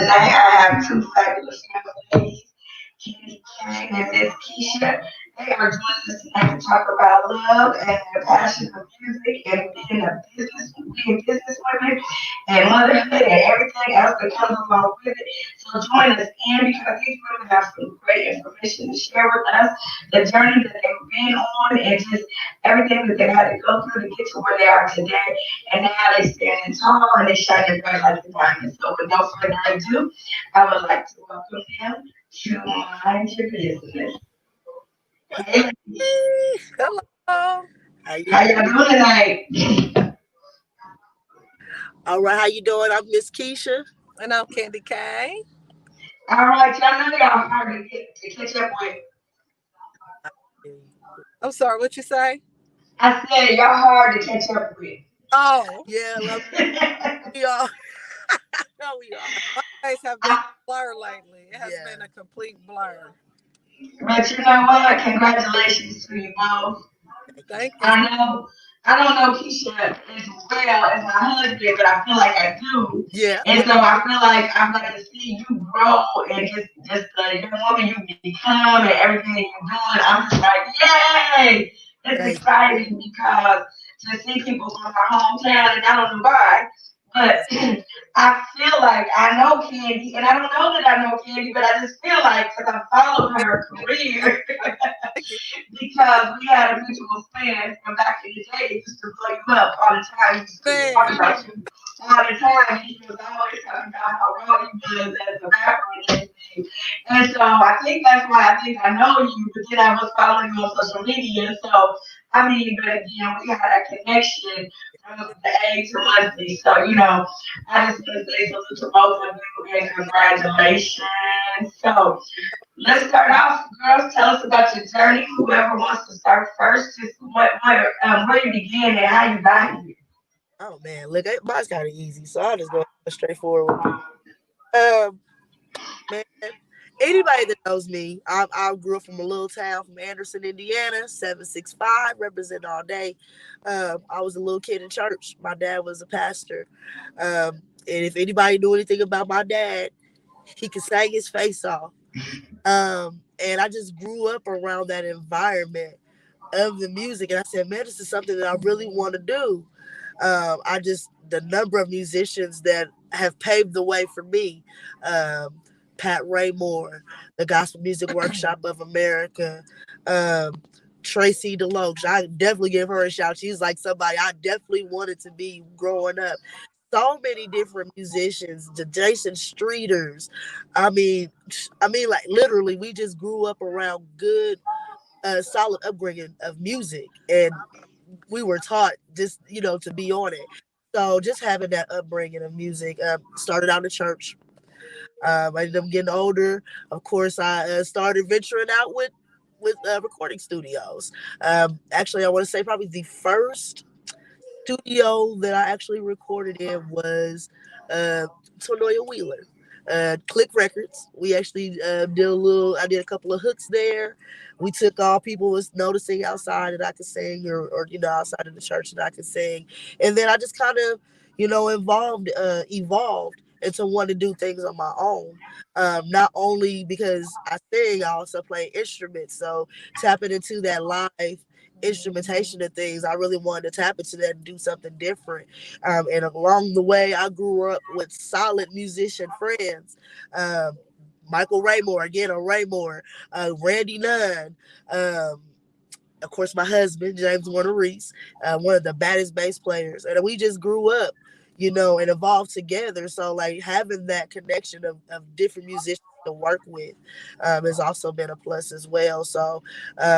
tonight I have two fabulous young ladies, Cayne and Miss Kisha. They are joining us tonight to talk about love and their passion for music and being business women and motherhood and everything else that comes along with it. So join us in because these women have some great information to share with us, the journey that they've been on and just everything that they had to go through to get to where they are today. And now they standing tall and they shining bright like the diamond. So with no further ado, I would like to welcome them to Mind Your Business. Hey, Hello. How you how y'all doing? doing tonight? All right, how you doing? I'm Miss Kisha. And I'm Candy K. All right, y'all know y'all hard to catch up with. I'm sorry, what you say? I said y'all hard to catch up with. Oh, Yeah, love we are. No, we are. my days have been I, a blur lately. It has Yeah. been a complete blur. but you know what? Congratulations to you both. Thank you. Thank you. I know I don't know Keisha as well as my husband, but I feel like I do. Yeah, And so I feel like I'm going to see you grow and just the young woman you become and everything that you're doing. I'm just like, yay! It's thank exciting because to see people from our hometown, and I don't know why, but I feel like I know Candy, and I don't know that I know Candy, but I just feel like because I followed her Thank career you. because we had a mutual friend from back in the day that used to blow you up all the time. He used to talk Man, about you all the time. He was always talking about how well you was as a rapper and everything. And so I think that's why I think I know you, but then I was following you on social media. So I mean, but again, we had a connection from the age to monthly. So, I just want to say salute to both of you and congratulations. So let's start off, girls. Tell us about your journey. Whoever wants to start first, just where you began and how you got here. Oh man, look, mine's kind of easy, so I'll just go straight forward. Um, man, anybody that knows me, I grew up from a little town from Anderson, Indiana, 765, represent all day. I was a little kid in church. My dad was a pastor. And if anybody knew anything about my dad, he could sing his face off. And I just grew up around that environment of the music. And I said, man, this is something that I really want to do. The number of musicians that have paved the way for me. Pat Raymore, the Gospel Music Workshop of America, um, Tracy Deloach. I definitely give her a shout. She's like somebody I definitely wanted to be growing up. So many different musicians, the Jason Streeters. I mean, like literally, we just grew up around good, solid upbringing of music, and we were taught just to be on it. So just having that upbringing of music, started out in church. I ended up getting older. Of course, I started venturing out with recording studios. Actually, I want to say probably the first studio that I actually recorded in was uh, Tonoya Wheeler. Click Records. We actually I did a couple of hooks there. We took all people was noticing outside that I could sing, or outside of the church that I could sing, and then I just kind of evolved into wanting to do things on my own. Not only because I sing, I also play instruments. So tapping into that live instrumentation of things, I really wanted to tap into that and do something different. And along the way, I grew up with solid musician friends. Um, Michael Raymore, again, or Raymore, Randy Nunn, of course, my husband, James Warner Reese, one of the baddest bass players. And we just grew up, and evolved together. So, like, having that connection of different musicians to work with has also been a plus as well. So,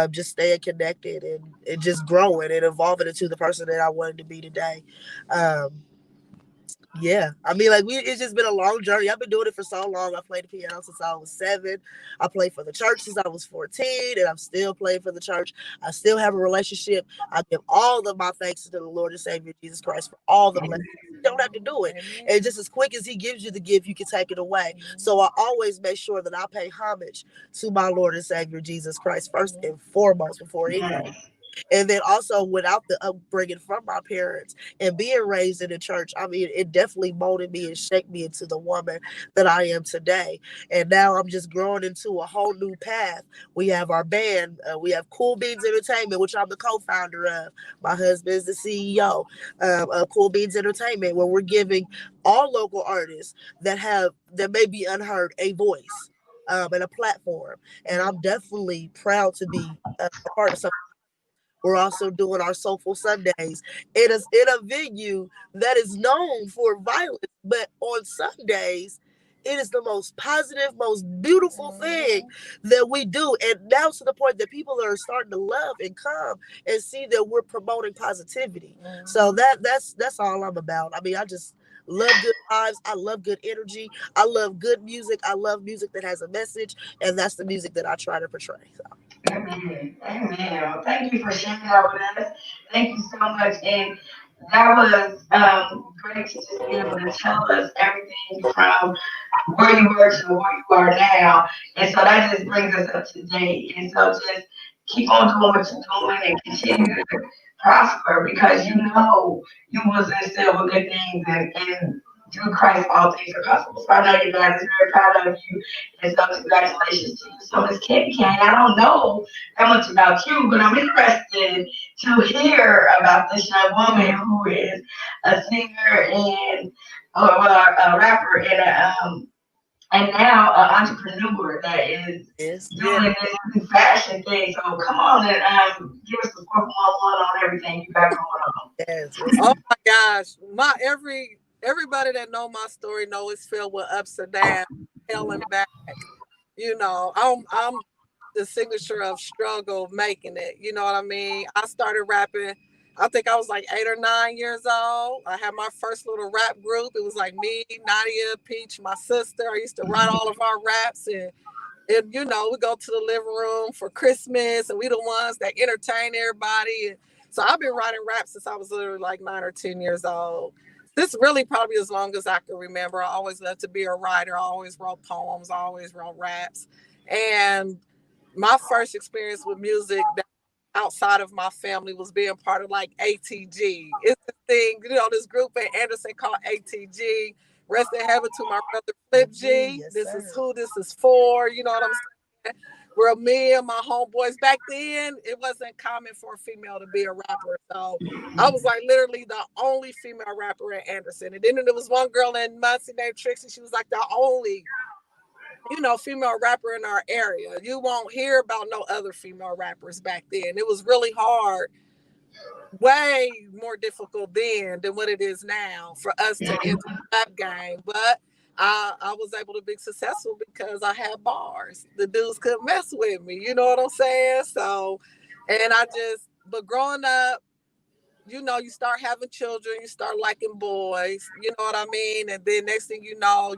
just staying connected and just growing and evolving into the person that I wanted to be today. Um, yeah, I mean, like it's just been a long journey. I've been doing it for so long. I played the piano since I was 7. I played for the church since I was 14, and I'm still playing for the church. I still have a relationship. I give all of my thanks to the Lord and Savior Jesus Christ for all the blessings. You don't have to do it, amen. and just as quick as He gives you the gift, you can take it away. So I always make sure that I pay homage to my Lord and Savior Jesus Christ first and foremost before anything. Yes. And then also without the upbringing from my parents and being raised in the church, I mean, it definitely molded me and shaped me into the woman that I am today. And now I'm just growing into a whole new path. We have our band, we have Cool Beans Entertainment, which I'm the co-founder of. My husband is the CEO of Cool Beans Entertainment, where we're giving all local artists that may be unheard a voice and a platform. And I'm definitely proud to be a part of something. We're also doing our Soulful Sundays in a venue that is known for violence, but on Sundays, it is the most positive, most beautiful thing that we do. And now to the point that people are starting to love and come and see that we're promoting positivity. So that's all I'm about. I mean, I just love good vibes. I love good energy. I love good music. I love music that has a message, and that's the music that I try to portray. So. Amen. Amen. Well, thank you for sharing that with us. Thank you so much. And that was great to just be able to tell us everything from where you were to where you are now. And so that just brings us up to date. And so just keep on doing what you're doing and continue to prosper because you know you was instilled with good things and through Christ all things are possible. So I know your dad is very proud of you. And so congratulations to you. So Miss Kayne, I don't know that much about you, but I'm interested to hear about this young woman who is a singer and a rapper and now an entrepreneur that is Yes, yes, doing this new fashion thing. So come on and give us the 411 on everything you got going yes, yes. Oh my gosh, my everybody that know my story know it's filled with ups and downs, hell and back. I'm the signature of struggle making it. You know what I mean? I started rapping. I think I was like 8 or 9 years old. I had my first little rap group. It was like me, Nadia, Peach, my sister. I used to write all of our raps and we go to the living room for Christmas and we the ones that entertain everybody. And so I've been writing rap since I was literally like 9 or 10 years old. This really probably as long as I can remember. I always loved to be a writer. I always wrote poems. I always wrote raps. And my first experience with music that outside of my family was being part of like ATG. It's the thing, this group in Anderson called ATG. Rest in heaven to my brother Flip G. Yes, This is sir. who this is for. You know what I'm saying? Where me and my homeboys back then, it wasn't common for a female to be a rapper. So I was like literally the only female rapper at Anderson. And then there was one girl in Muncie named Trixie. She was like the only female rapper in our area. You won't hear about no other female rappers back then. It was really hard, way more difficult then than what it is now for us to enter the rap game. But I was able to be successful because I had bars. The dudes couldn't mess with me. You know what I'm saying? So, but growing up, you start having children, you start liking boys, you know what I mean? And then next thing you know,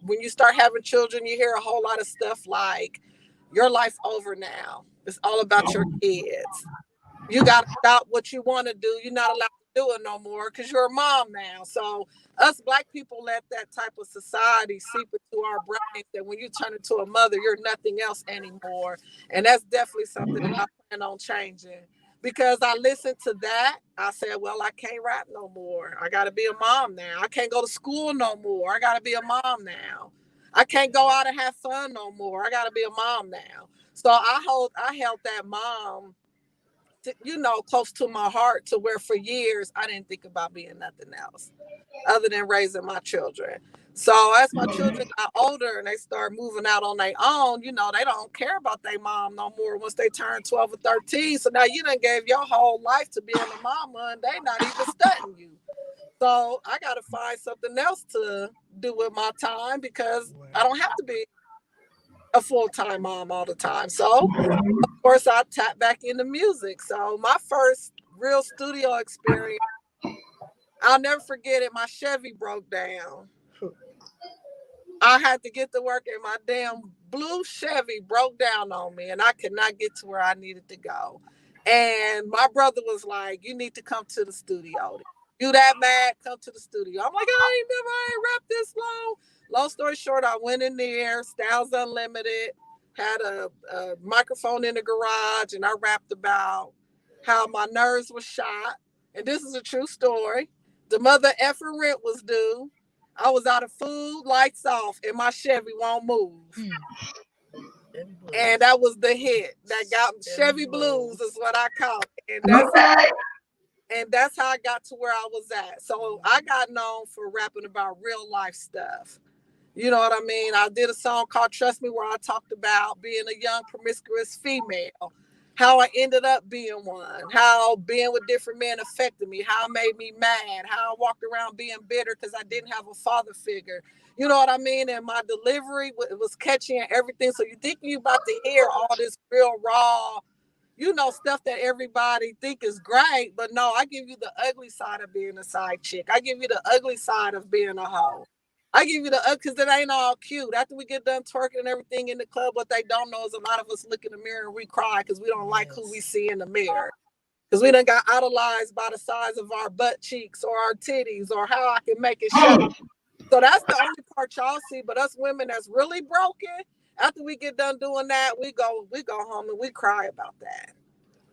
when you start having children, you hear a whole lot of stuff like, your life over now. It's all about your kids. You got to stop what you want to do. You're not allowed to do it no more because you're a mom now. So us black people let that type of society seep into our brains that when you turn into a mother, you're nothing else anymore. And that's definitely something that I plan on changing. Because I listened to that, I said, well, I can't rap no more. I got to be a mom now. I can't go to school no more. I got to be a mom now. I can't go out and have fun no more. I got to be a mom now. So I held that mom close to my heart to where for years I didn't think about being nothing else other than raising my children. So as my children got older and they start moving out on their own, they don't care about their mom no more once they turn 12 or 13. So now you done gave your whole life to being a mama and they not even studying you. So I got to find something else to do with my time because I don't have to be a full-time mom all the time. So course, I tapped back into music. So my first real studio experience, I'll never forget it. My Chevy broke down. I had to get to work and my damn blue Chevy broke down on me and I could not get to where I needed to go. And my brother was like, you need to come to the studio. You that mad, come to the studio. I'm like, I ain't rapped this long. Long story short, I went in there, Styles Unlimited, had a microphone in the garage and I rapped about how my nerves were shot. And this is a true story. The mother effing rent was due. I was out of food, lights off, and my Chevy won't move. And that was the hit that got Chevy Blues is what I call it. Okay. And that's how I got to where I was at. So I got known for rapping about real life stuff. You know what I mean? I did a song called Trust Me where I talked about being a young promiscuous female, how I ended up being one, how being with different men affected me, how it made me mad, how I walked around being bitter because I didn't have a father figure. You know what I mean? And my delivery was catchy and everything. So you think you about to hear all this real raw, stuff that everybody think is great, but no, I give you the ugly side of being a side chick. I give you the ugly side of being a hoe. I give you the because it ain't all cute. After we get done twerking and everything in the club, what they don't know is a lot of us look in the mirror and we cry because we don't like who we see in the mirror. Because we done got idolized by the size of our butt cheeks or our titties or how I can make it shut. So that's the only part y'all see. But us women that's really broken, after we get done doing that, we go home and we cry about that.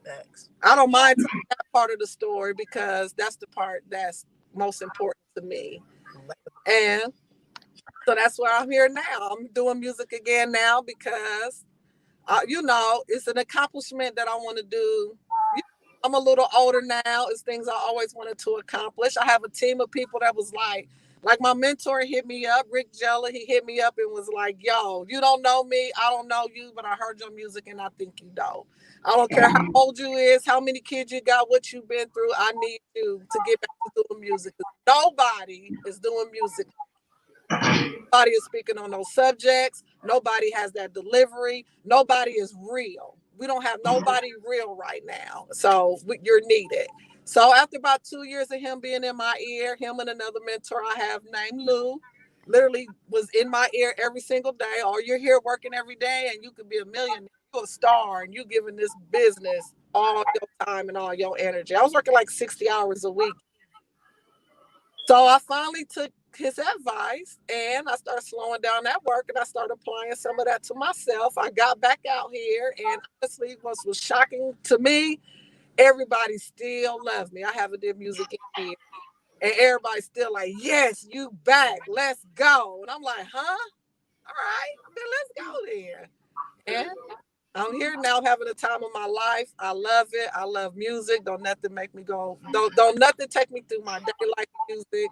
Thanks. I don't mind telling that part of the story because that's the part that's most important to me. And so that's why I'm here now. I'm doing music again now because, it's an accomplishment that I want to do. I'm a little older now. It's things I always wanted to accomplish. I have a team of people that was like my mentor hit me up, Rick Jella. He hit me up and was like, yo, you don't know me. I don't know you, but I heard your music and I think you know. I don't care how old you is, how many kids you got, what you've been through. I need you to get back to doing music. Nobody is doing music. Nobody is speaking on those subjects. Nobody has that delivery. Nobody is real. We don't have nobody real right now. So you're needed. So after about 2 years of him being in my ear, him and another mentor I have named Lou, literally was in my ear every single day. Or you're here working every day and you could be a millionaire, you're a star, and you giving this business all your time and all your energy. I was working like 60 hours a week. So I finally took his advice and I started slowing down that work and I started applying some of that to myself. I got back out here and honestly, what was shocking to me, everybody still loves me. I haven't did music in years. And everybody's still like, yes, you back. Let's go. And I'm like, huh? All right, then let's go there. And I'm here now. I'm having the time of my life. I love it. I love music. Don't nothing make me go. Don't nothing take me through my day like music.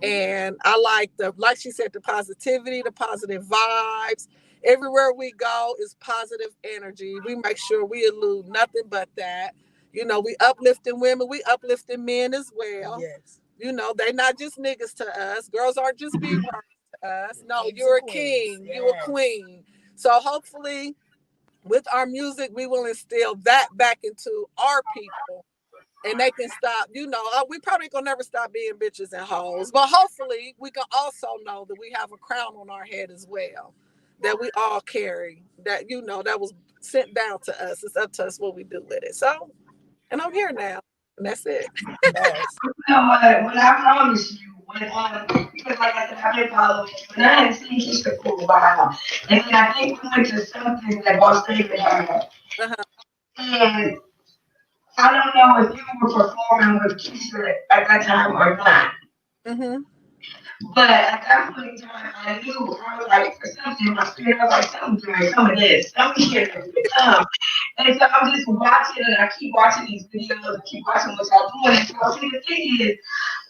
And I like she said, the positivity, the positive vibes. Everywhere we go is positive energy. We make sure we elude nothing but that. We uplifting women, we uplifting men as well. Yes. They not just niggas to us. Girls aren't just be to us. No, you're a king, you're a queen. So hopefully with our music, we will instill that back into our people and they can stop, we probably gonna never stop being bitches and hoes, but hopefully we can also know that we have a crown on our head as well, that we all carry, that, that was sent down to us. It's up to us what we do with it. So, and I'm here now, and that's it. Yes. You know what? When I promise you, because like I said, I've been following you, and I hadn't seen Kisha for a while, and then I think we went to something that Boss David had, Uh-huh. and I don't know if you were performing with Kisha at that time or not. Mm-hmm. But at that point in time, I knew I was like, for something in my spirit, I was like, something good, some of this, something here, some. And so I'm just watching, and I keep watching these videos, and keep watching what y'all doing. And so see, the thing is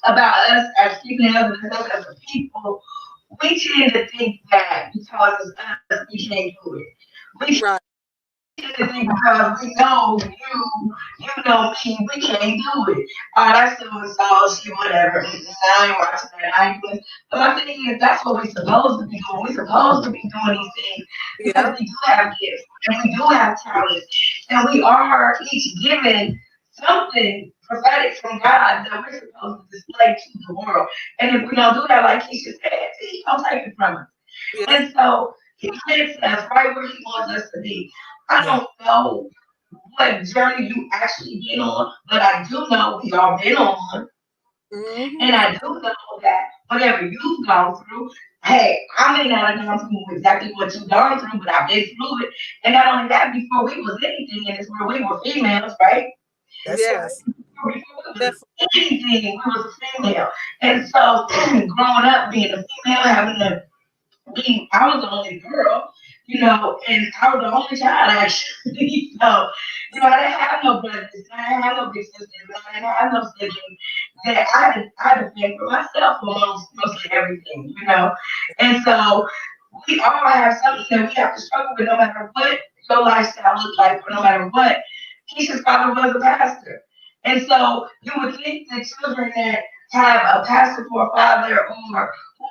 about us as females and us as a people, we tend to think that because it's us, we can't do it. We Right. because we know you know me, we can't do it. That's doing so shit, whatever. I ain't watching that. I ain't doing. But my thing is, that's what we're supposed to be doing. We're supposed to be doing these things Yeah. because we do have gifts and we do have talent, and we are each given something prophetic from God that we're supposed to display to the world. And if we don't do that, like Keisha said, He don't take it from us. Yeah. And so He takes us right where He wants us to be. I don't know what journey you actually been on, but I do know we all been on. Mm-hmm. And I do know that whatever you've gone through, hey, I may not have gone through exactly what you've gone through, but I've been through it. And not only that, before we was anything in this world, we were females, right? That's right. Yes, definitely. Anything, we was a female. And so growing up being a female, having to I was the only girl, and I was the only child actually. So, I didn't have no brothers, I didn't have no big sisters, I didn't have no siblings. That I had to fend for myself for mostly everything. And so we all have something that we have to struggle with no matter what your lifestyle looks like, or no matter what. Keisha's father was a pastor. And so you would think that children that have a pastor for a father, or who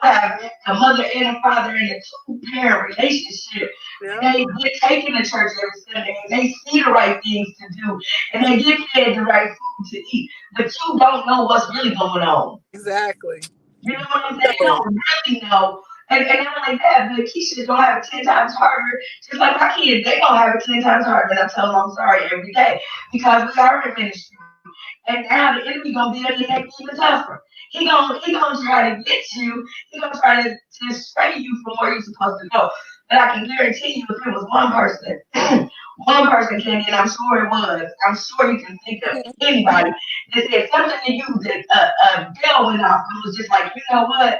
have a mother and a father in a two-parent relationship, Yeah, they get taken to church every Sunday and they see the right things to do and they get fed the right food to eat. But you don't know what's really going on. exactly. You know what I'm saying? You No. don't really know. And not like that, but Keisha gonna have it 10 times harder. Just like my kids, they gonna have it 10 times harder. And I tell them I'm sorry every day because we are in ministry. And now the enemy gonna be able to make it even tougher. He gonna try to get you. He gonna try to stray you from where you're supposed to go. But I can guarantee you, if it was one person, one person, Candy, and I'm sure it was. I'm sure you can think of anybody that said something to you that a bell went off. It was just like, you know what?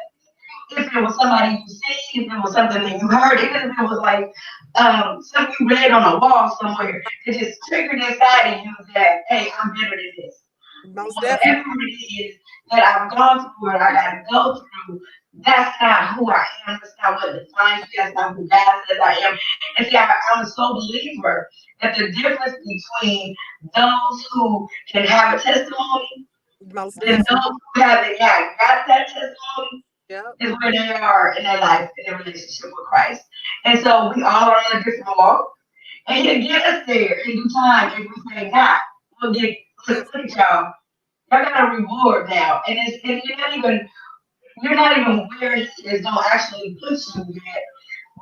If it was somebody you seen, if it was something that you heard, even if it was like something you read on a wall somewhere, it just triggered inside of you that, hey, I'm better than this. Most definitely. Whatever it is that I've gone through and I got to go through, that's not who I am. That's not what defines me. That's not who God says I am. And see, I'm a sole believer that the difference between those who can have a testimony Most and definitely. those who haven't yet got that testimony Yep. is where they are in their life, in their relationship with Christ. And so we all are on a different walk. And he'll get us there in due time if we say not. We'll get, look at y'all. Y'all got a reward now. And you're not even where he is gonna actually put you yet.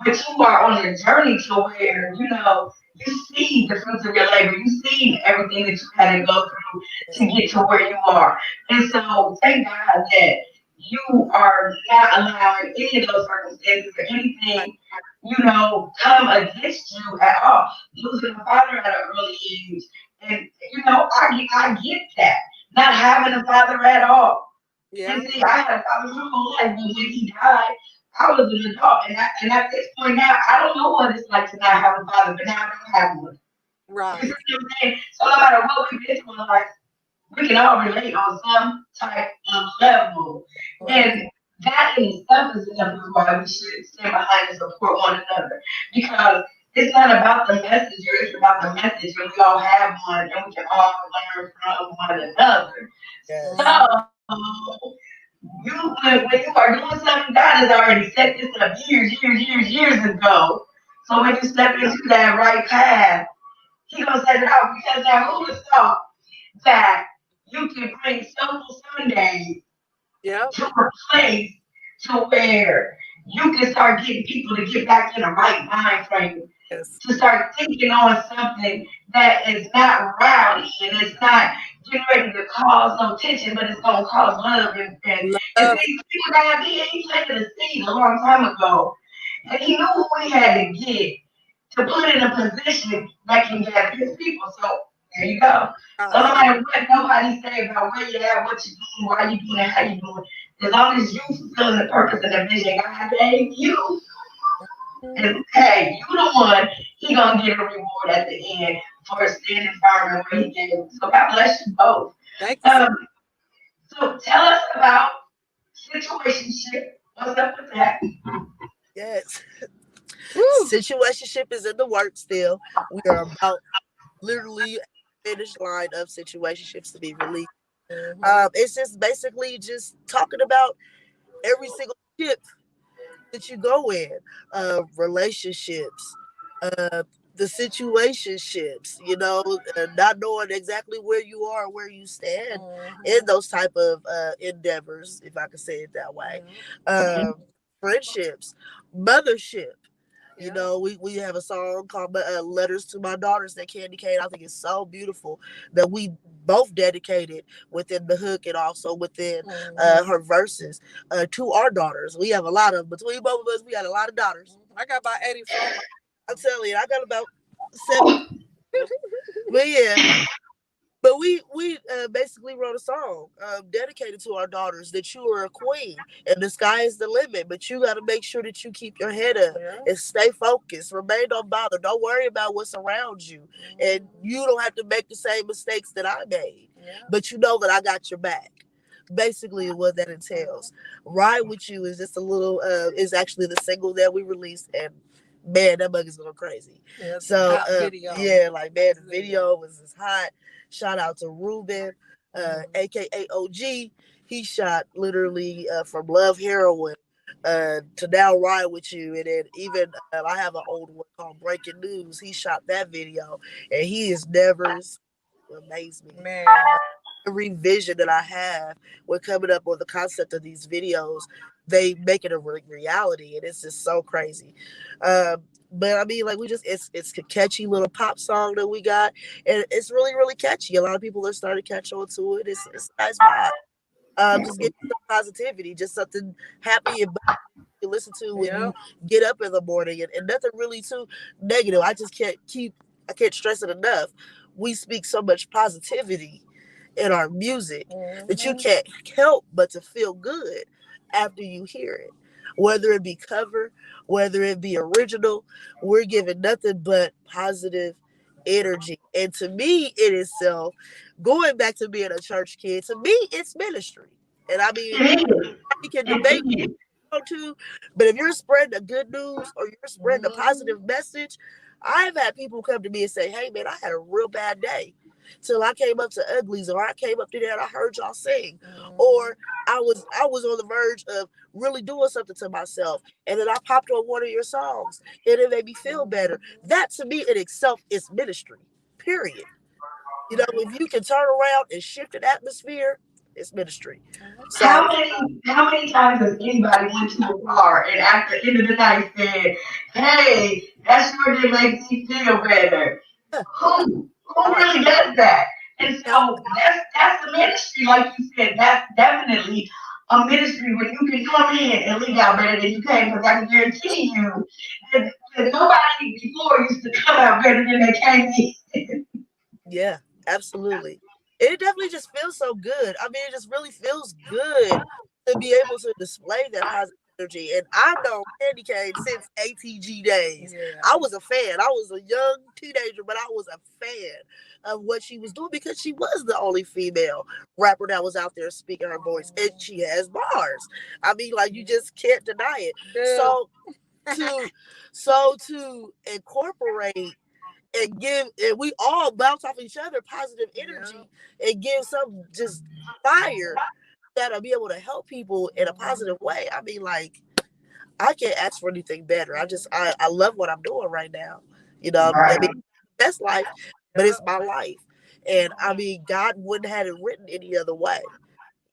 But you are on a journey to where, you see the fruits of your labor. You see everything that you had to go through to get to where you are. And so thank God that you are not allowing any of those circumstances or Right. anything, come against you at all. Losing a father at an early age. And, I get that. Not having a father at all. Yeah. And see, I had a father my whole life, but when he died, I was an adult. And at this point now, I don't know what it's like to not have a father, but now I don't have one. You see Right. what I'm saying? So no matter what we've been through in life, we can all relate on some type of level. Right. And that in itself is enough is why we should stand behind and support one another. Because it's not about the messenger, it's about the message. And we all have one and we can all learn from one another. Yes. Mhm. So when you are doing something, God has already set this up years ago. So when Yep. you step into that right path, He gonna set it out because now who would have thought that you can bring Soulful Sundays Yep. to a place to where you can start getting people to get back in the right mind frame, Yes. to start thinking on something that is not rowdy and it's not getting ready to cause no tension, but it's gonna cause love and Love. see people God he planted a seed a long time ago. And he knew who he had to get to put in a position that can gather his people. So there you go. So no Right. matter what nobody say about where you at, what you doing, why you doing it, how you doing, as long as you fulfilling the purpose and the vision God gave you, Mhm. and hey, you the one, he gonna get a reward at the end for standing firm and where he gave you. So God bless you both. Thank you so Um, so tell us about situationship. What's up with that? Yes. much. Situationship is in the works still. We are about literally at the finish line of situationships to be released. Mhm. It's just basically just talking about every single ship that you go in, relationships, uh, the situationships, not knowing exactly where you are, where you stand in Mhm. those type of endeavors, if I could say it that way. Yep. Um, Friendships, mothership. Yep. We have a song called "Letters to My Daughters" that Candy Cane. I think it's so beautiful that we both dedicated within the hook and also within Mhm. her verses to our daughters. We have a lot of between both of us. We got a lot of daughters. I got about 84. I'm telling you, I got about 7. But yeah, But we basically wrote a song dedicated to our daughters that you are a queen and the sky is the limit. But you got to make sure that you keep your head up Yeah. and stay focused. Remain unbothered. Don't worry about what's around you, and you don't have to make the same mistakes that I made. Yeah. But you know that I got your back. Basically, what that entails. Ride with You is just a little. Is actually the single that we released, and man, that bug is going crazy. Yeah, it's a So hot video. yeah, like man, the video was just hot. Shout out to Ruben, aka OG. He shot literally from Love Heroin to Now Ride With You. And then even I have an old one called Breaking News. He shot that video and he is never amazed me. Man. Every vision that I have when coming up with the concept of these videos, they make it a reality, and it's just so crazy. But I mean, like we just it's a catchy little pop song that we got, and it's really catchy. A lot of people are starting to catch on to it. It's a nice vibe. Just get some positivity, just something happy and you listen to when Yeah. you get up in the morning, and nothing really too negative. I can't stress it enough. We speak so much positivity in our music that you can't help but to feel good after you hear it. Whether it be cover, whether it be original, we're giving nothing but positive energy. And to me, in itself, going back to being a church kid, to me, it's ministry. And I mean, It is. we can debate It is. to, but if you're spreading the good news or you're spreading a positive message, I've had people come to me and say, "Hey man, I had a real bad day." Till I came up to Uglies, or I came up to there and I heard y'all sing, or I was on the verge of really doing something to myself, and then I popped on one of your songs, and it made me feel better. That to me in itself is ministry. Period. You know, if you can turn around and shift an atmosphere, it's ministry. So How many times has anybody went to a bar and after the end of the night said, "Hey, that sure did make me feel better"? yeah, Who God, really does that? And yeah, so that's the ministry, like you said. That's definitely a ministry where you can come in and leave out better than you came. Because I can guarantee you that nobody before used to come out better than they came in. yeah, absolutely. It definitely just feels so good. I mean, it just really feels good to be able to display that positive energy. And I've known Candy Cane since ATG days. Yeah. I was a fan. I was a young teenager, but I was a fan of what she was doing because she was the only female rapper that was out there speaking her voice. And she has bars. I mean, like you just can't deny it. Dude. To to incorporate and give, and we all bounce off each other positive energy and give some just fire that'll be able to help people in a positive way. I mean, like, I can't ask for anything better. I love what I'm doing right now. You know, I mean, Right. best life, but it's my life. And I mean, God wouldn't have it written any other way,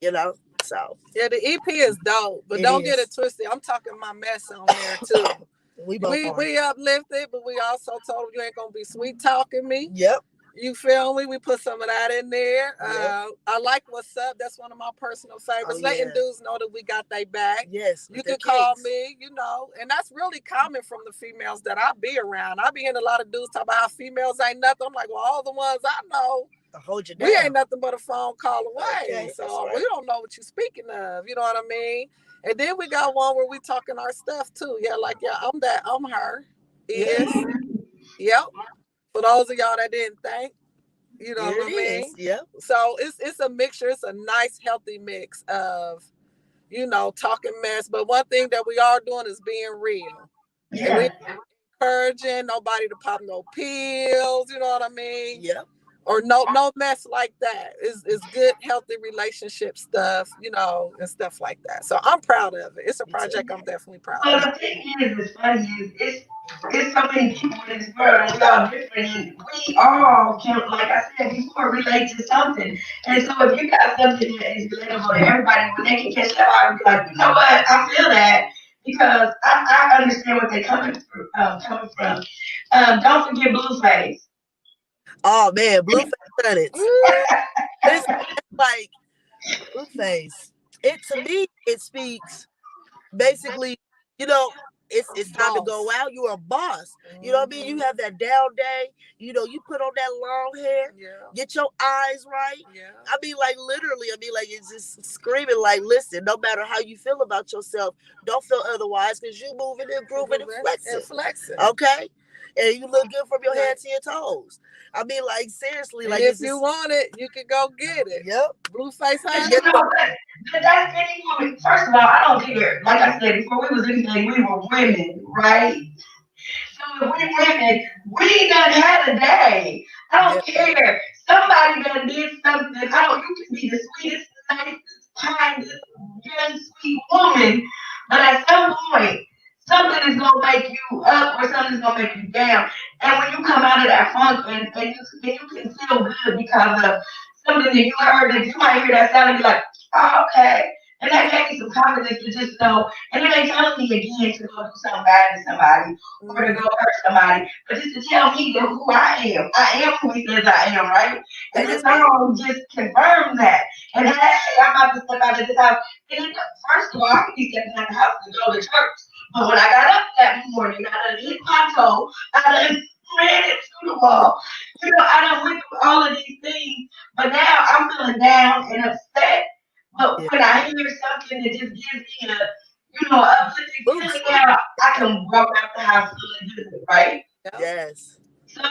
you know? So Yeah, the EP is dope, but it don't get it is. twisted. I'm talking my mess on there too. We both We are. we uplifted, but we also told them you ain't gonna be sweet talking me. Yep. You feel me? We put some of that in there. Yep. I like What's Up. That's one of my personal Oh, favorites. Letting yeah. dudes know that we got they back. Yes. You They're can call kings. me, and that's really common from the females that I be around. I be hearing a lot of dudes talk about how females ain't nothing. I'm like, well, all the ones I know, I'll hold you we down. ain't nothing but a phone call away. Okay. That's So we right. don't know what you're speaking of. You know what I mean? And then we got one where we talking our stuff too. Yeah, like, yeah, I'm that, I'm her. Yeah. Is. Yep. For those of y'all that didn't think, you know There it what I is. mean? Yep. So it's a mixture. It's a nice, healthy mix of, talking mess. But one thing that we are doing is being real. And we Yeah. encouraging nobody to pop no pills, you know what I mean? Yep. Or no mess like that. It's good, healthy relationship stuff, and stuff like that. So I'm proud of it. It's a Me too. project I'm definitely proud Well, of. the thing is, it's funny is it's so many people in this world, and we all different, and we all can, like I said before, relate to something. And so if you got something that is relatable to everybody, when they can catch that, I would be like, you know what, I feel that because I understand what they're coming from. Don't forget Blueface. Oh man, Blueface done it. It's like Blueface. It to me, it speaks basically, you know. it's time to go Boss. out. You're a boss. You know what I mean? You have that down day. You put on that long hair, Yeah. get your eyes right. Yeah. I mean, like literally, I mean, like it's just screaming, like, listen, no matter how you feel about yourself, don't feel otherwise because you moving and grooving and And flexing. flexing. Okay? And you look good from your head to your toes. I mean, like, seriously, And like if it's you just, want it, you can go get it. yep. Blueface But has you it. know, but that's any woman. First of all, I don't care. Like I said before, we was anything, we were women, right? So if we women, we done had a day. I Yeah. don't care. Somebody done did something. I don't. You can be the sweetest, nicest, kindest, young, sweet woman, but at some point, something is gonna make you up or something's gonna make you down. And when you come out of that funk and you can feel good because of something that you heard, that you might hear that sound and be like, oh, okay. And that gave me some confidence to just know, and it ain't telling me again to go do something bad to somebody or to go Mm-hmm. hurt somebody, but just to tell me that who I am. I am who he says I am, right? And this Yes, ma'am. song just confirms that. And hey, I'm about to step out of this house. And then, first of all, I could be stepping out of the house to go to church. But when I got up that morning, I done hit my toe, I done ran into the wall. You know, I done went through all of these things, but now I'm feeling down and upset. But Yeah. when I hear something that just gives me a, uplifting feeling, Boost. now I can walk out the house feeling good, right? Yeah. Yes. So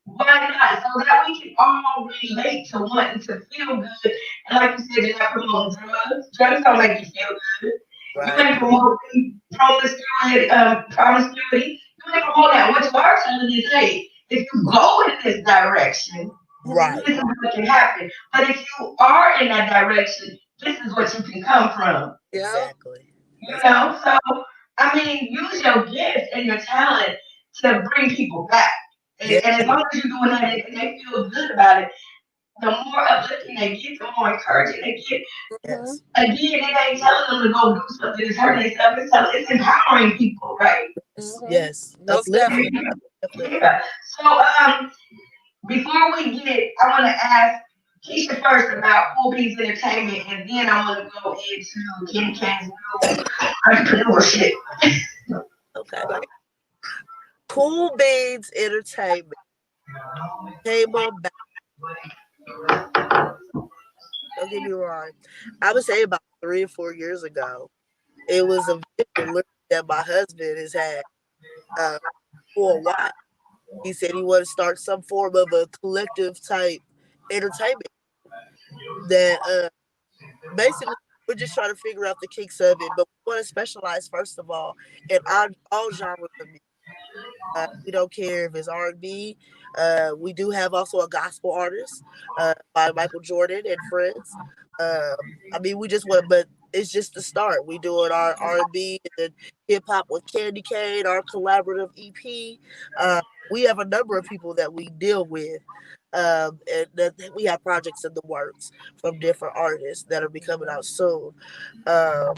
why not? So that we can all relate to wanting to feel good. And like you said, you're not promoting drugs. Drugs don't make you feel good. You Right. ain't promoting promiscuity. You ain't promoting that. What you are telling is, hey, if you go in this direction, Right. this is what can happen. But if you are in that direction, this is what you can come from. Yeah. Exactly. You That's know? So, I mean, use your gift and your talent to bring people back. yeah. And as long as you're doing that and they feel good about it, the more uplifting they get, the more encouraging they get. Yes. Yes. Again, it ain't telling them to go do something that's hurting themselves. It's empowering people, right? Mm-hmm. Yes. Most Uplifting. definitely. Uplifting. Yeah. So, before we get, I want to ask Keisha first about Cool Beans Entertainment, and then I want to go into Kim K's new entrepreneurship. Okay. Cool Beans Entertainment came on back. Don't get me wrong. I would say about 3 or 4 years ago. It was a vision literally that my husband has had uh, for a while. He said he wanted to start some form of a collective type entertainment that basically we're just trying to figure out the kinks of it, but we want to specialize first of all in all genres of music. We don't care if it's R&B. We do have also a gospel artist by Michael Jordan and friends. I mean, we just want, but it's just the start. We doing our R&B and then hip hop with Candy Cane, our collaborative EP. We have a number of people that we deal with, and that we have projects in the works from different artists that will be coming out soon. Um,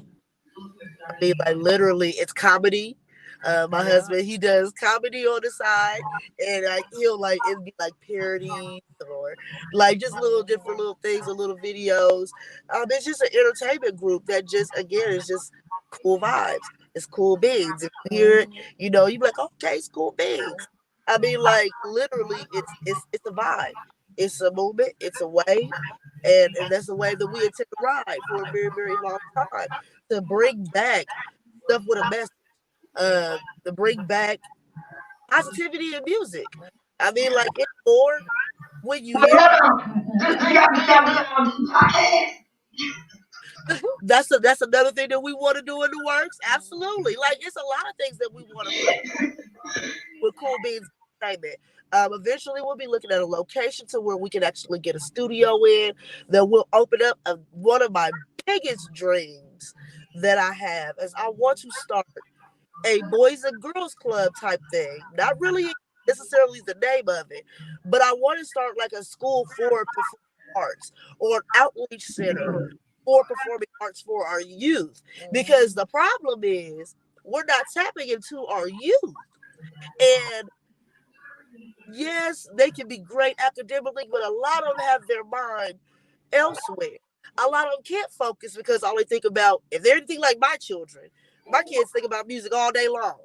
I mean, like literally, it's comedy. My Yeah. husband, he does comedy on the side, and like he'll like it'd be like parodies or like just little different little things or little videos. It's just an entertainment group that just again is just cool vibes. It's cool beans. If you hear it, Mm-hmm. you be like, okay, it's cool beans. I mean, like literally, it's a vibe. It's a movement. It's a wave, and that's the wave that we intend to ride for a very very long time to bring back stuff with a message, to bring back positivity in music. I mean, like it's more when you But hear hold on, do y'all be on the podcast? that's another thing that we want to do in the works. Absolutely, like it's a lot of things that we want to put with Cool Beans Entertainment. Eventually, we'll be looking at a location to where we can actually get a studio in. That will open up one of my biggest dreams that I have is I want to start a boys and girls club type thing. Not really necessarily the name of it, but I want to start like a school for performing arts or an outreach center for performing arts for our youth. Because the problem is we're not tapping into our youth. And yes, they can be great academically, but a lot of them have their mind elsewhere. A lot of them can't focus because all they think about, if they're anything like my children, My kids think about music all day long,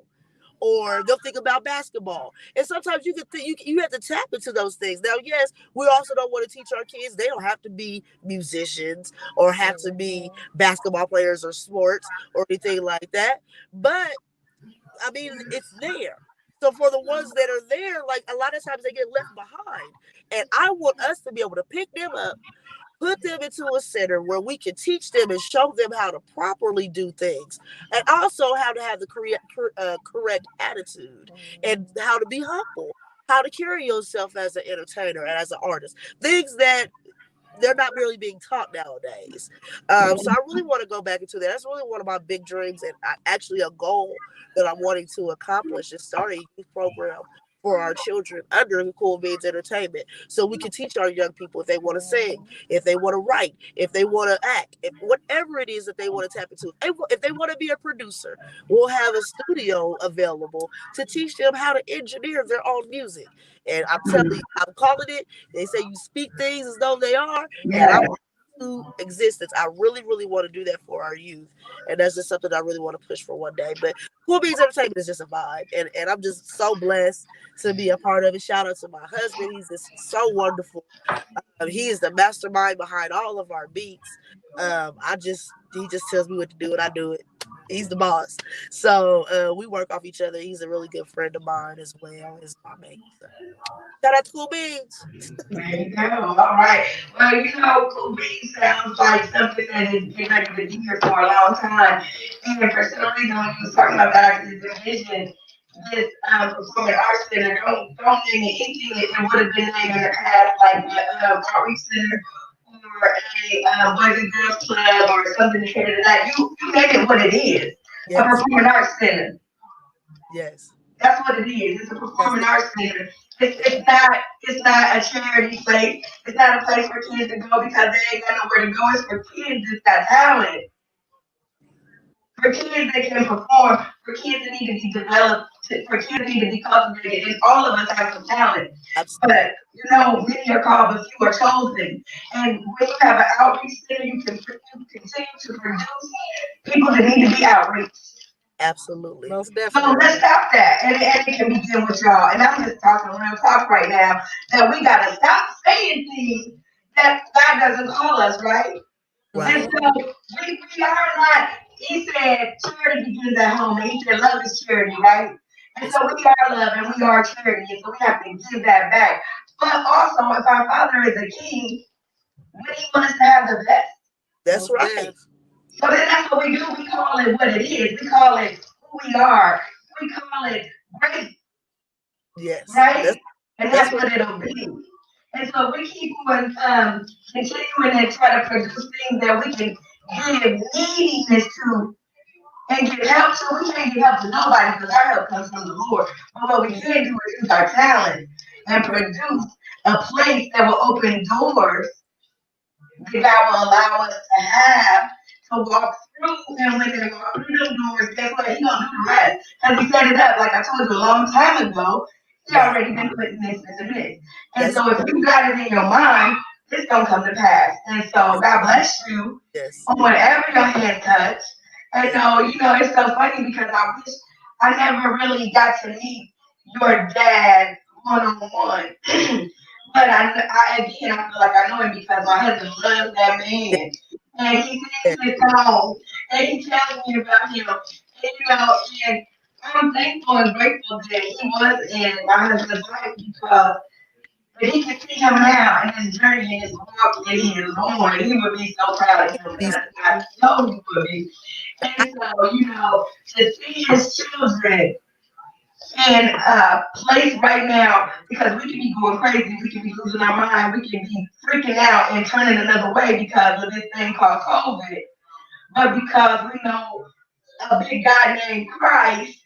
or they'll think about basketball. And sometimes you can think you have to tap into those things. Now, yes, we also don't want to teach our kids they don't have to be musicians or have to be basketball players or sports or anything like that. But I mean, it's there. So for the ones that are there, like a lot of times they get left behind. And I want us to be able to pick them up, put them into a center where we can teach them and show them how to properly do things, and also how to have the correct attitude and how to be humble, how to carry yourself as an entertainer and as an artist. Things that they're not really being taught nowadays. So I really want to go back into that. That's really one of my big dreams, and actually a goal that I'm wanting to accomplish is start a youth program for our children under Cool Beans Entertainment, so we can teach our young people if they want to sing, if they want to write, if they want to act, if whatever it is that they want to tap into. If they want to be a producer, we'll have a studio available to teach them how to engineer their own music. And I'm telling you, I'm calling it. They say you speak things as though they are, and I'm Yeah. to existence. I really, really want to do that for our youth, and that's just something I really want to push for one day. But Cool Beans Entertainment is just a vibe, and I'm just so blessed to be a part of it. Shout out to my husband; he's just so wonderful. He is the mastermind behind all of our beats. He just tells me what to do, and I do it. He's the boss, so we work off each other. He's a really good friend of mine as well as my mate. So shout out to Cool Beans. There you go. All right. Well, Cool Beans sounds like something that has been under the deer for a long time. And for some reason, when you was talking about this division, this performing arts center, don't name it anything that it would have been named in the past, like outreach center or a Boys and Girls Club or something related to that. You name it what it is. A Yes, performing arts center. yes, That's what it is. It's a that's performing it. arts center. It's not a charity place. It's not a place for kids to go because they ain't got nowhere to go. It's for kids that's got talent. For kids that can perform. For kids that need to be developed. For kids that need to be cultivated. And all of us have some talent. Absolutely, But many are called, but few are chosen. And when you have an outreach center, you continue to produce people that need to be outreached. absolutely. Most So let's definitely. stop that. And it can begin with y'all. And I'm just talking real talk right now that we got to stop saying things that God doesn't call us, right? And Right. Hmm. so we are not, he said, charity begins at home. And he said, love is charity, right? And Yes, so we are love and we are charity. And so we have to give that back. But also, if our Father is a king, we want us to have the best. that's Most right. def. So then that's what we do. We call it what it is. We call it who we are. We call it great, Yes, right? And that's that's right. what it'll be. And so we keep on continuing to try to produce things that we can give neediness to and give help to. We can't give help to nobody because our help comes from the Lord. But what we can do is use our talent and Right. produce a place that will open doors that God will allow us to have to walk through. And when they walk through those doors, guess what? He gonna do the rest. Because he set it up, like I told you a long time ago, he Right. already been putting this and this. And That's so if you got it in your mind, it's gonna come to pass. And so God bless you yes. on whatever your hand touch. And Thank it's so funny because I wish I never really got to meet your dad one on one. But again, I feel like I know him because my husband loves that you. man. And he Yeah, sings his song. And he tells me about him. And I'm thankful and grateful that he was in my husband's life because if he could see him now and his journey and his walk that he is on, he would be so proud of him. these- And I know he would be. And so, to see his children in a place right now because we can be going crazy, we can be losing our mind, we can be freaking out and turning another way because of this thing called COVID. But because we know a big God named Christ,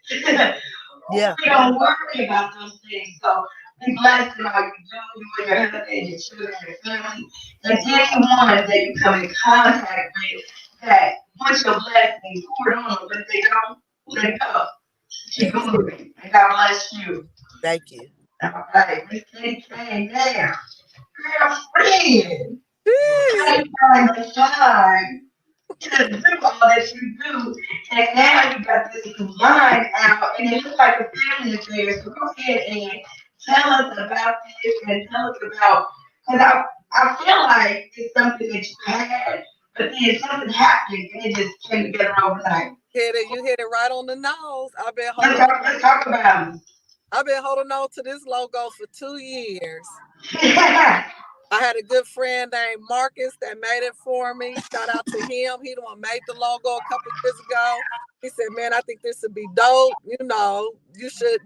yeah, we don't worry about those things. So be blessed in all you do, you and your husband, your children, your family, and anyone that you come in contact with that wants your blessings, pour it on them, but if they don't, let it go. Keep amen. moving. And God bless you. Thank you. All right, Miss Kitty came now. Girlfriend, how you find the time? to do all that you do, and now you got this line out, and it looks like a family affair. So go ahead and tell us about this, and tell us about, because I feel like it's something that you had, but then something happened, and it just came together overnight. You hit it right on the nose. Let's talk about I've been holding on to this logo for 2 years. it. I had a good friend named Marcus that made it for me. Shout out to him. He the one made the logo a couple years ago. He said, "Man, I think this would be dope. You should,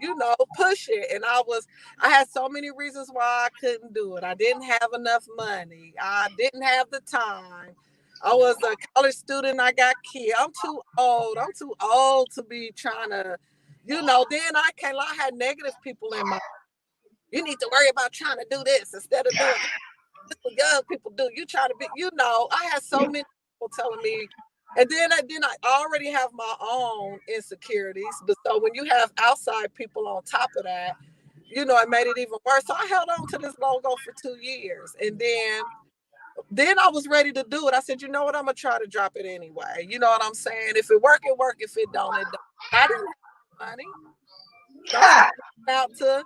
push it." And I had so many reasons why I couldn't do it. I didn't have enough money. I didn't have the time. I was a college student. I got kids. I'm too old. I'm too old to be trying to, then I can't lie. I had negative people in my, you need to worry about trying to do this instead of doing what young people do. You try to be, I had so many people telling me, and then I already have my own insecurities. But so when you have outside people on top of that, it made it even worse. So I held on to this logo for 2 years, and then I was ready to do it. I said, you know what, I'm gonna try to drop it anyway. You know what I'm saying? If it work, it work. If it don't, it don't. I didn't have money. So I started out to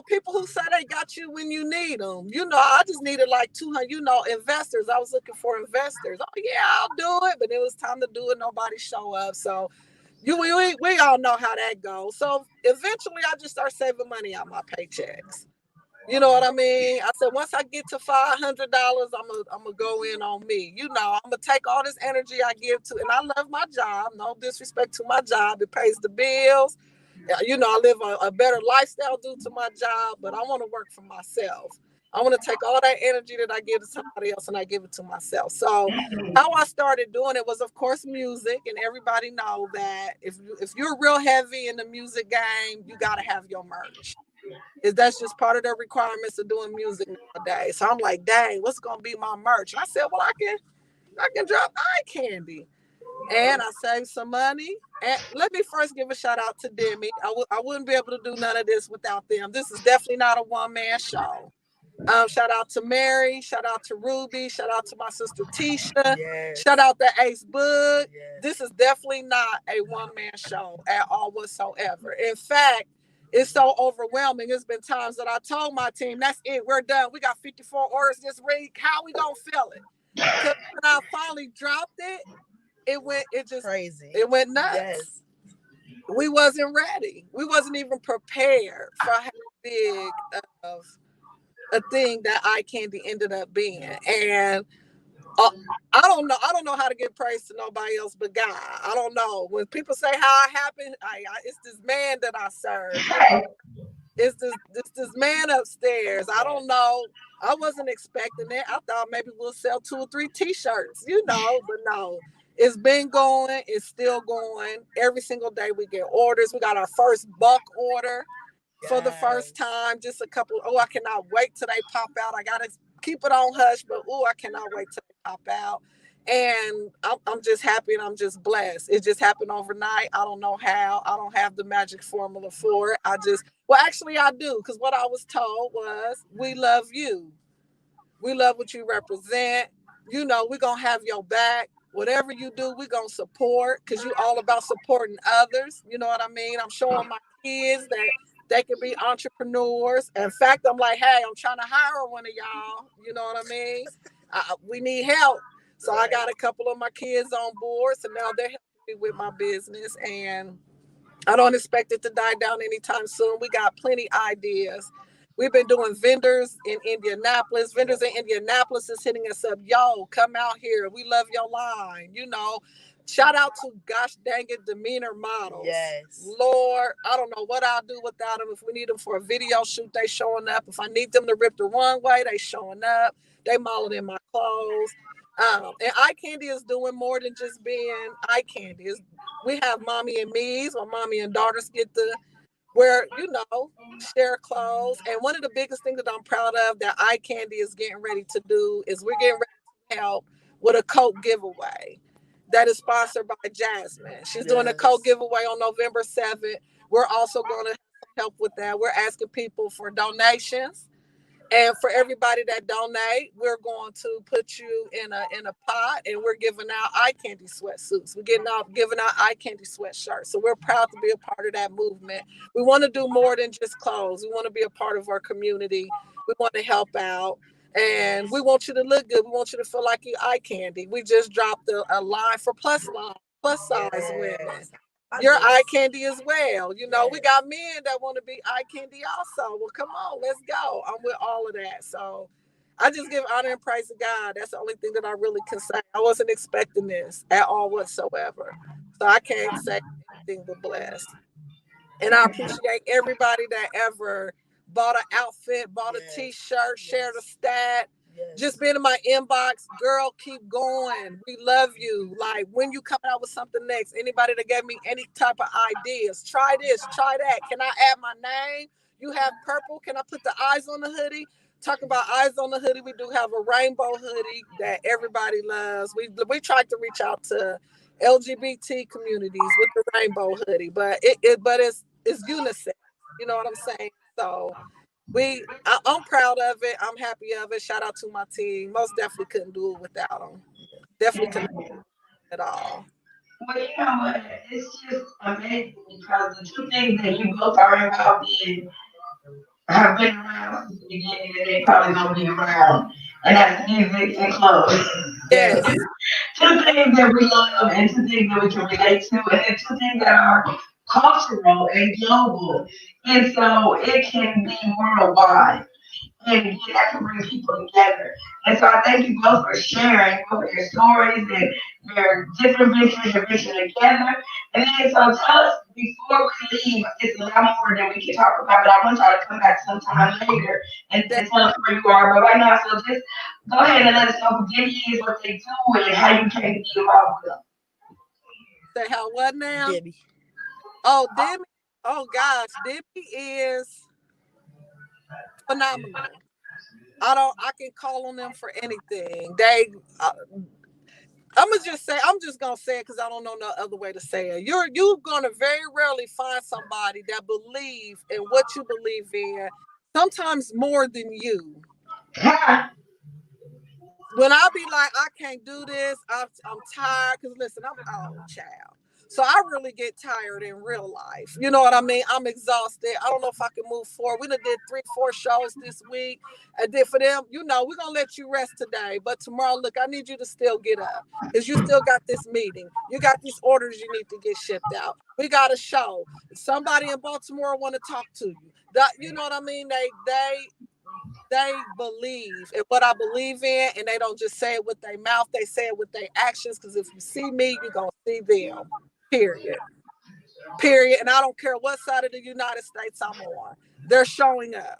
people who say they got you when you need them. I just needed like 200, investors. I was looking for investors. Oh, yeah, I'll do it. But it was time to do it. Nobody show up. So we all know how that goes. So eventually I just start saving money out my paychecks. You know what I mean? I said, once I get to $500, I'm gonna go in on me. I'm gonna take all this energy I give to, and I love my job. No disrespect to my job. It pays the bills. I live a better lifestyle due to my job, but I want to work for myself. I want to take all that energy that I give to somebody else and I give it to myself. So how I started doing it was, of course, music, and everybody know that if you're real heavy in the music game, you got to have your merch. That's just part of the requirements of doing music nowadays. So I'm like, dang, what's gonna be my merch? And I said, well, I can drop eye candy. And I saved some money. And let me first give a shout out to Demi. I wouldn't be able to do none of this without them. This is definitely not a one-man show. Shout out to Mary. Shout out to Ruby. Shout out to my sister Tisha. Yes. Shout out to Ace Boog. Yes. This is definitely not a one-man show at all whatsoever. In fact, it's so overwhelming. It's been times that I told my team, that's it, we're done. We got 54 orders this week. How we gonna fill it? Because when I finally dropped it, crazy. It went nuts. Yes. We wasn't ready. We wasn't even prepared for how big of a thing that eye candy ended up being. And I don't know. I don't know how to give praise to nobody else but God. I don't know. When people say how it happened, it's this man that I serve. It's this man upstairs. I don't know. I wasn't expecting it. I thought maybe we'll sell 2 or 3 T-shirts, but no. It's been going. It's still going. Every single day we get orders. We got our first bulk order for the first time. Just a couple. Oh, I cannot wait till they pop out. I gotta keep it on hush, but I cannot wait till they pop out. And I'm just happy and I'm just blessed. It just happened overnight. I don't know how. I don't have the magic formula for it. Actually, I do, because what I was told was, we love you. We love what you represent. We're going to have your back. Whatever you do, we're going to support, because you're all about supporting others. You know what I mean? I'm showing my kids that they can be entrepreneurs. In fact, I'm like, hey, I'm trying to hire one of y'all. You know what I mean? We need help. So I got a couple of my kids on board. So now they're helping me with my business. And I don't expect it to die down anytime soon. We got plenty ideas. We've been doing vendors in Indianapolis. Vendors in Indianapolis is hitting us up. Yo, come out here. We love your line. Shout out to, gosh dang it, Demeanor Models. Yes. Lord, I don't know what I'll do without them. If we need them for a video shoot, they showing up. If I need them to rip the runway, they showing up. They modeling in my clothes. And eye candy is doing more than just being eye candy. We have mommy and me's, where mommy and daughters get to wear, share clothes. And one of the biggest things that I'm proud of that eye candy is getting ready to do is we're getting ready to help with a coat giveaway that is sponsored by Jasmine. She's doing a coat giveaway on November 7th. We're also going to help with that. We're asking people for donations. And for everybody that donate, we're going to put you in a pot, and we're giving out eye candy sweatsuits. We're giving out eye candy sweatshirts. So we're proud to be a part of that movement. We want to do more than just clothes. We want to be a part of our community. We want to help out. And we want you to look good. We want you to feel like you eye candy. We just dropped a line for plus size women. Yes. You're I eye just candy as well. You know, we got men that want to be eye candy also. Well, come on, let's go. I'm with all of that. So I just give honor and praise to God. That's the only thing that I really can say. I wasn't expecting this at all whatsoever. So I can't say anything but blessed. And I appreciate everybody that ever bought an outfit, bought a yes. t-shirt, shared a Yes. stat, just Yes. been in my inbox. Girl, keep going. We love you. Like when you come out with something next, anybody that gave me any type of ideas, try this, try that. Can I add my name? You have purple. Can I put the eyes on the hoodie? Talk about eyes on the hoodie. We do have a rainbow hoodie that everybody loves. We tried to reach out to LGBT communities with the rainbow hoodie, but it's unisex. You know what I'm saying? So I'm proud of it. I'm happy of it. Shout out to my team. Most definitely couldn't do it without them. Definitely couldn't at all. Well, you know what? It's just amazing because the two things that you both are involved in have been around since the beginning and they probably gonna be around. And that's music and clothes. Yes. Yes. Two things that we love and two things that we can relate to, and then two things that are cultural and global. And so it can be worldwide and that can bring people together. And so I thank you both for sharing both your stories and your different ventures, your venture together. And then so tell us before we leave, it's a lot more that we can talk about, but I want y'all to come back sometime later That and tell us where you are. But right now, so just go ahead and let us know who Diddy is, what they do, and how you came to be involved with them. say how what now? Debbie. Oh, Demi. Oh gosh, Demi is phenomenal. I can call on them for anything. I'm just gonna say it because I don't know no other way to say it. You're gonna very rarely find somebody that believe in what you believe in, sometimes more than you. When I be like, I can't do this, I'm tired. Because listen, I'm an old child. So I really get tired in real life. You know what I mean? I'm exhausted. I don't know if I can move forward. We done did 3, 4 shows this week. And then for them, we're gonna let you rest today. But tomorrow, look, I need you to still get up. Because you still got this meeting. You got these orders you need to get shipped out. We got a show. Somebody in Baltimore want to talk to you. You know what I mean? They believe in what I believe in, and they don't just say it with their mouth, they say it with their actions. Because if you see me, you're gonna see them. Period. Period. And I don't care what side of the United States I'm on. They're showing up.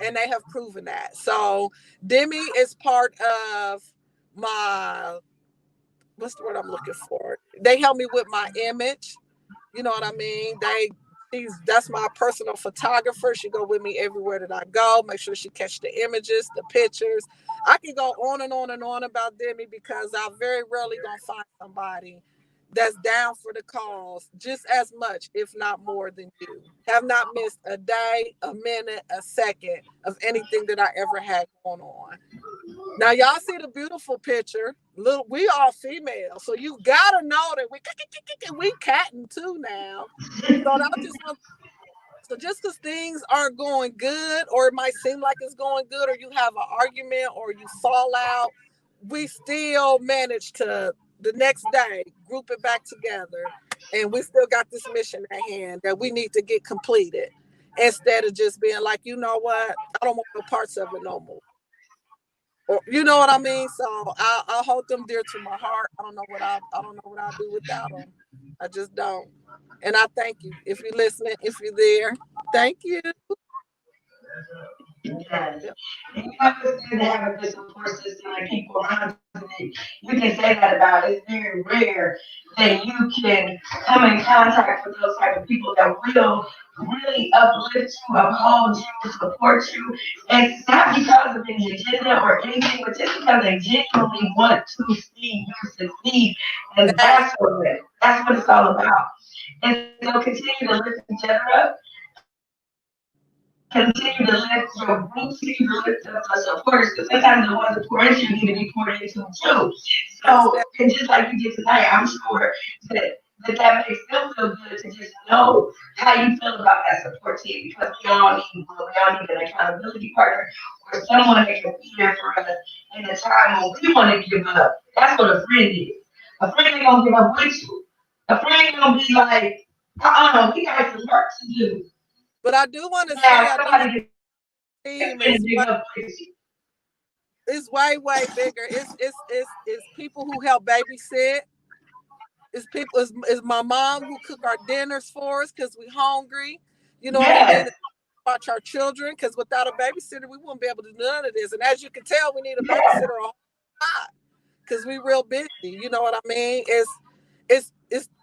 And they have proven that. So Demi is part of my what's the word I'm looking for? They help me with my image. You know what I mean? That's my personal photographer. She go with me everywhere that I go. Make sure she catch the images, the pictures. I can go on and on and on about Demi because I very rarely gonna find somebody that's down for the cause just as much, if not more than you. Have not missed a day, a minute, a second of anything that I ever had going on. Now y'all see the beautiful picture. Little, we all female, so you gotta know that we catting too now. So I just want so just because things aren't going good, or it might seem like it's going good, or you have an argument, or you fall out, we still manage to the next day group it back together, and we still got this mission at hand that we need to get completed. Instead of just being like, you know what, I don't want no parts of it no more. Or you know what I mean? So I hold them dear to my heart. I don't know what I'll do without them. I just don't. And I thank you. If you're listening, if you're there, thank you. Yes. And you know, it's good to have a good support system and people around you that you can say that about. It's very rare that you can come in contact with those type of people that will really uplift you, uphold you, support you. And it's not because of any agenda or anything, but just because they genuinely want to see you succeed. And That that's what it's all about. And so continue to lift each other up. continue to lift your group, continue to lift up the supporters, because sometimes the ones that pour into you need to be poured into too. Most So, and just like you did tonight, I'm sure that makes them feel good to just know how you feel about that support team, because we all need an accountability partner or someone that can be there for us in the time when we want to give up. That's what a friend is. A friend ain't gonna give up with you. A friend ain't gonna be like, we got some work to do. But I do want to say, Now I do want somebody team can dig up with you. is way bigger. It's people who help babysit. It's people. It's my mom who cook our dinners for us because we hungry. You know what I mean? Yes, It's watch our children, because without a babysitter, we wouldn't be able to do none of this. And as you can tell, we need a yes, babysitter a whole lot because we real busy. You know what I mean? It's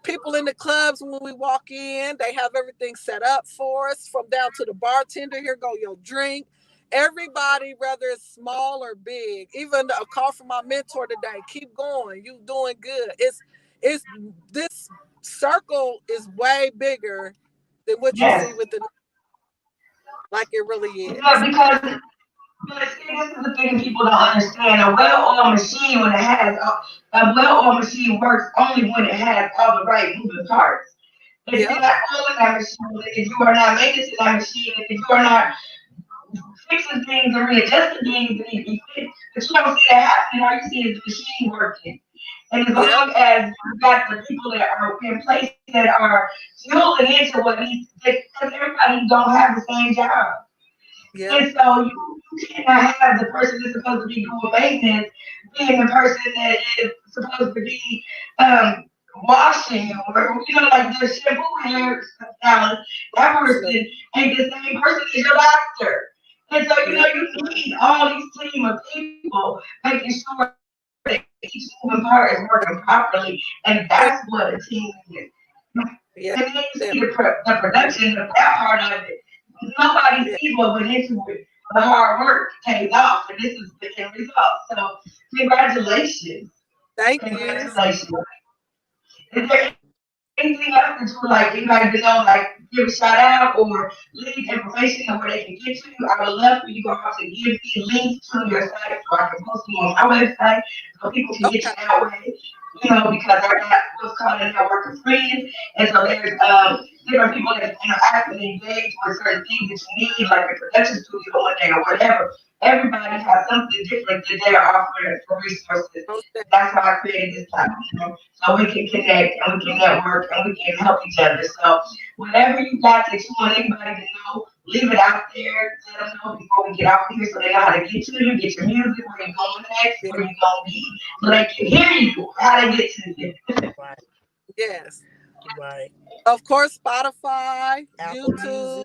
people in the clubs when we walk in. They have everything set up for us, from down to the bartender. Here go your drink. Everybody, whether it's small or big, even a call from my mentor today. Keep going. You doing good. It's this circle is way bigger than what you see yes. with the, like it really Yeah, is. because but see, this is the thing people don't understand. A well-oiled machine, when it has a well-oiled machine works only when it has all the right moving parts. If you're Yep. not oiling that machine, if you are not making to that machine, if you are not fixing things or readjusting things that need to be fixed, but you don't see that happening. All you see is the machine working. And as Yep. long as you've got the people that are in place that are fueling into what needs, because everybody don't have the same job. Yep. And so you cannot have the person that's supposed to be doing maintenance being the person that is supposed to be um, washing or, like the shampoo hair salad. That Sure. person ain't the same person as your doctor. And so, Yep. you need all these team of people making sure that each moving part is working properly. And that's what a team is. And then Yeah. you see Yeah. the production of that part of it. Nobody Yeah. sees what went into it. The hard work pays off, and this is the end result. So, congratulations. Thank you. Congratulations. Is there anything else that you would like anybody to know, like give a shout out or leave information on where they can get to you? I would love for you guys to give me links to your site so I can post them on my website so people can get you Okay. that way. Because I got what's called a network of friends, and so there's different people that interact and engage with certain things that you need, like a production studio one day or whatever. Everybody has something different that they're offering for resources. Most definitely. That's why I created this platform, so we can connect and we can network and we can help each other. So whatever you got that you want anybody to know, leave it out there. Let them know before we get off here so they know how to get to you, get your music, where you're going next, Yeah. where you're going to be, so they can hear you, how they get to you. Right. Yes. Right. Of course, Spotify, Apple YouTube, Music.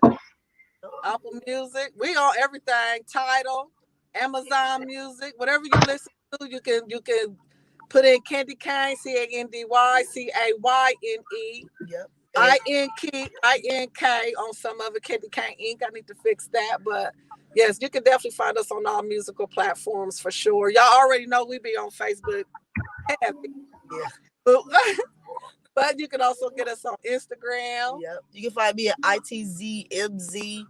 Apple Music. We on everything. Tidal, Amazon Music, whatever you listen to, you can put in Candy Cane, CandyCayne Yep. And INK on some of it. Candy Cane Inc. I need to fix that, but yes, you can definitely find us on all musical platforms for sure. Y'all already know we be on Facebook heavy, yeah. but, but you can also get us on Instagram, Yep. You can find me at ITZMZKISHA.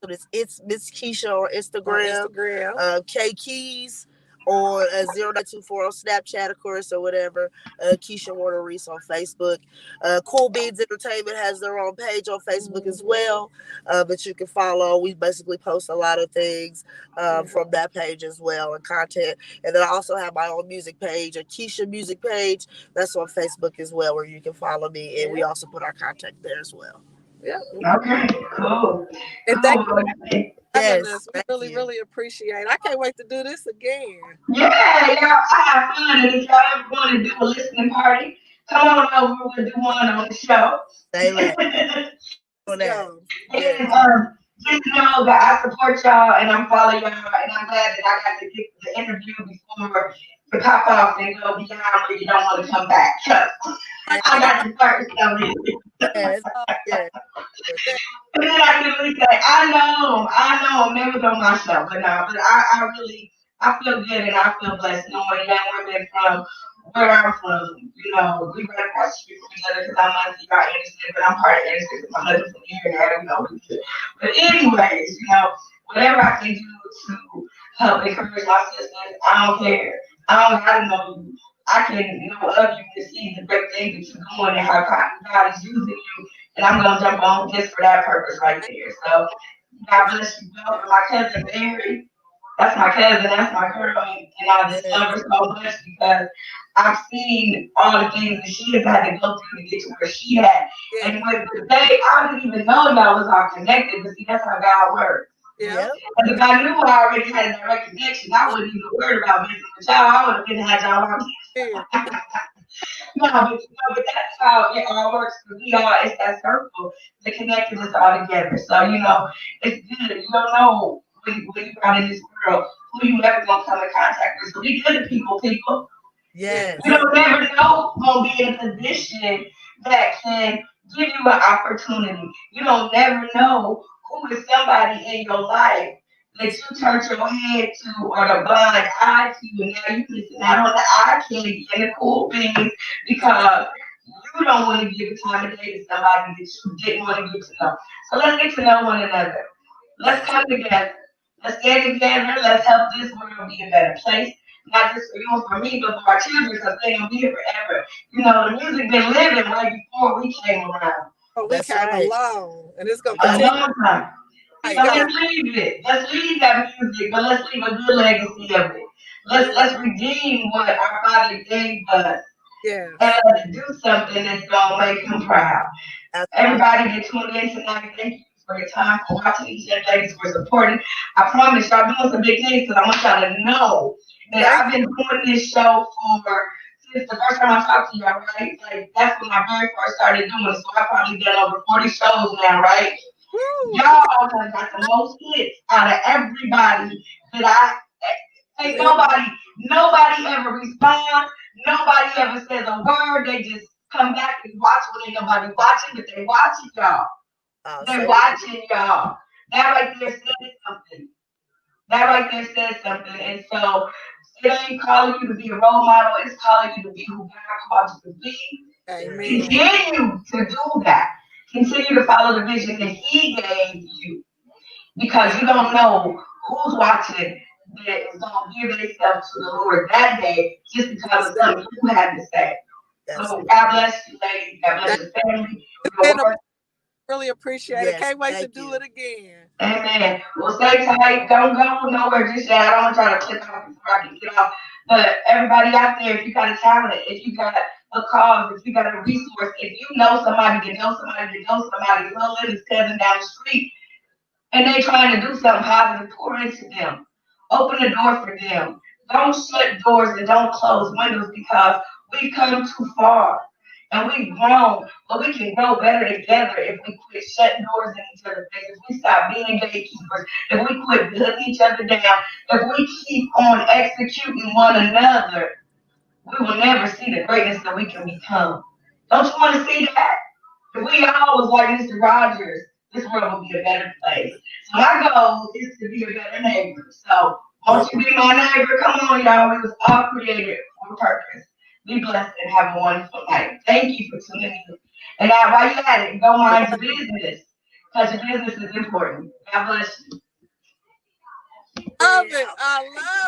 So it's Miss Kisha on on Instagram. Instagram. K Keys on 09240 on Snapchat, of course, or whatever. Keisha Warner Reese on Facebook. Cool Beans Entertainment has their own page on Facebook as well. But you can follow. We basically post a lot of things from that page as well and content. And then I also have my own music page, a Keisha music page. That's on Facebook as well, where you can follow me. And we Yeah, also put our contact there as well. yeah. Okay, cool. And thank Cool. you for having Yes. us. We Thank really, you. really appreciate it. I can't wait to do this again. Yeah, I have fun. And if y'all ever want to do a listening party, come on over. We'll do one on the show. Stay less Let's on that. go. Yes. And just know that I support y'all and I'm following y'all, and I'm glad that I got to get the interview before you pop off and go beyond where you don't want to come back. Like I that. got to start something. Yes. Oh, Yes. that- And then I can really say, I know, members on my show, but no, but I really, I feel good and I feel blessed knowing young women from where I'm from. You know, we right across the street from each other because I'm not y'all Anderson, but I'm part of Anderson because my husband's from here now. You know, we good. But anyways, you know, whatever I can do to help encourage my sisters, I don't care. I don't gotta know you. I can know of you and see the great things that you're doing and how God is using you, and I'm gonna jump on just for that purpose right there. So God bless you both. My cousin Mary, that's my cousin, that's my girl, and I just Yes. love her so much because I've seen all the things that she has had to go through to get to where she had. Yeah. And with the day, I didn't even know y'all was all connected, but see, that's how God works. Yeah. Yep. And if I knew I already had a direct connection, I wouldn't even worry about business with y'all. I would have been had y'all on. Yeah. But that's how it all works. We all, it's that circle that connected us all together. So, it's good. You don't know when you out in this world who you ever gonna come in contact with. So be good to people. Yeah. Yes. You don't never know who's gonna be in a position that can give you an opportunity. You don't never know who is somebody in your life that you turn your head to or the blind eye to, and now you listen out on the eye candy and the cool things because you don't want to give time of day to somebody that you didn't want to get to know. So let's get to know one another. Let's Yes. come together. Let's get together. Let's help this world be a better place. Not just for you and for me, but for our children, because they're gonna be here forever. The music been living right before we came around. Oh, we That's came right. along, and it's gonna A continue. long time. Right, So God. let's leave it. Let's leave that music, but let's leave a good legacy of it. Let's Yeah. let's redeem what our Father gave us and Yes. let's do something that's gonna make him proud. Absolutely. Everybody that tuned in tonight, thank you for your time, for watching each other, thanks for supporting. I promise y'all doing some big things because I want y'all to know that Thank I've been doing this show for since the first time I talked to y'all, right? Like that's when I very first started doing it. So I've probably done over 40 shows now, right? you. Woo. Y'all have got the most hits out of everybody that ain't Yeah. nobody ever responds, nobody ever says a word, they just come back and watch when ain't nobody watching, but they watching y'all. They Say watching y'all. That right there says something. That right there says something. And so it ain't calling you to be a role model, it's calling you to be who God called you to be. yes. Amen. Continue to do that. Continue to follow the vision that He gave you because you don't know who's watching that is going to give themselves to the Lord that day just because That's of it. something you had to say. That's So it. God bless you, ladies. God bless Thank- your family, It's your been a work. really appreciate it. Yes. Can't wait to Thank do you. it again. Amen. Well, stay tight. Don't go nowhere just yet. I don't want y'all to click off before I can get off. But everybody out there, if you got a talent, if you got a cause, if you got a resource, if you know somebody that knows somebody that knows somebody, little his cousin down the street, and they trying to do something positive, pour into them. Open the door for them. Don't shut doors and don't close windows because we've come too far and we've grown, but we can grow better together if we quit shutting doors in each other's faces. If we stop being gatekeepers, if we quit putting each other down, if we keep on executing one another, we will never see the greatness that we can become. Don't you want to see that? If we all was like Mr. Rogers, this world would be a better place. So my goal is to be a better neighbor. So Yep. won't you be my neighbor? Come on, y'all. We was all created for a purpose. Be blessed and have a wonderful night. Thank you for tuning in. And now while you at it, go mind your business. Because your business is important. God bless you. Love it. I love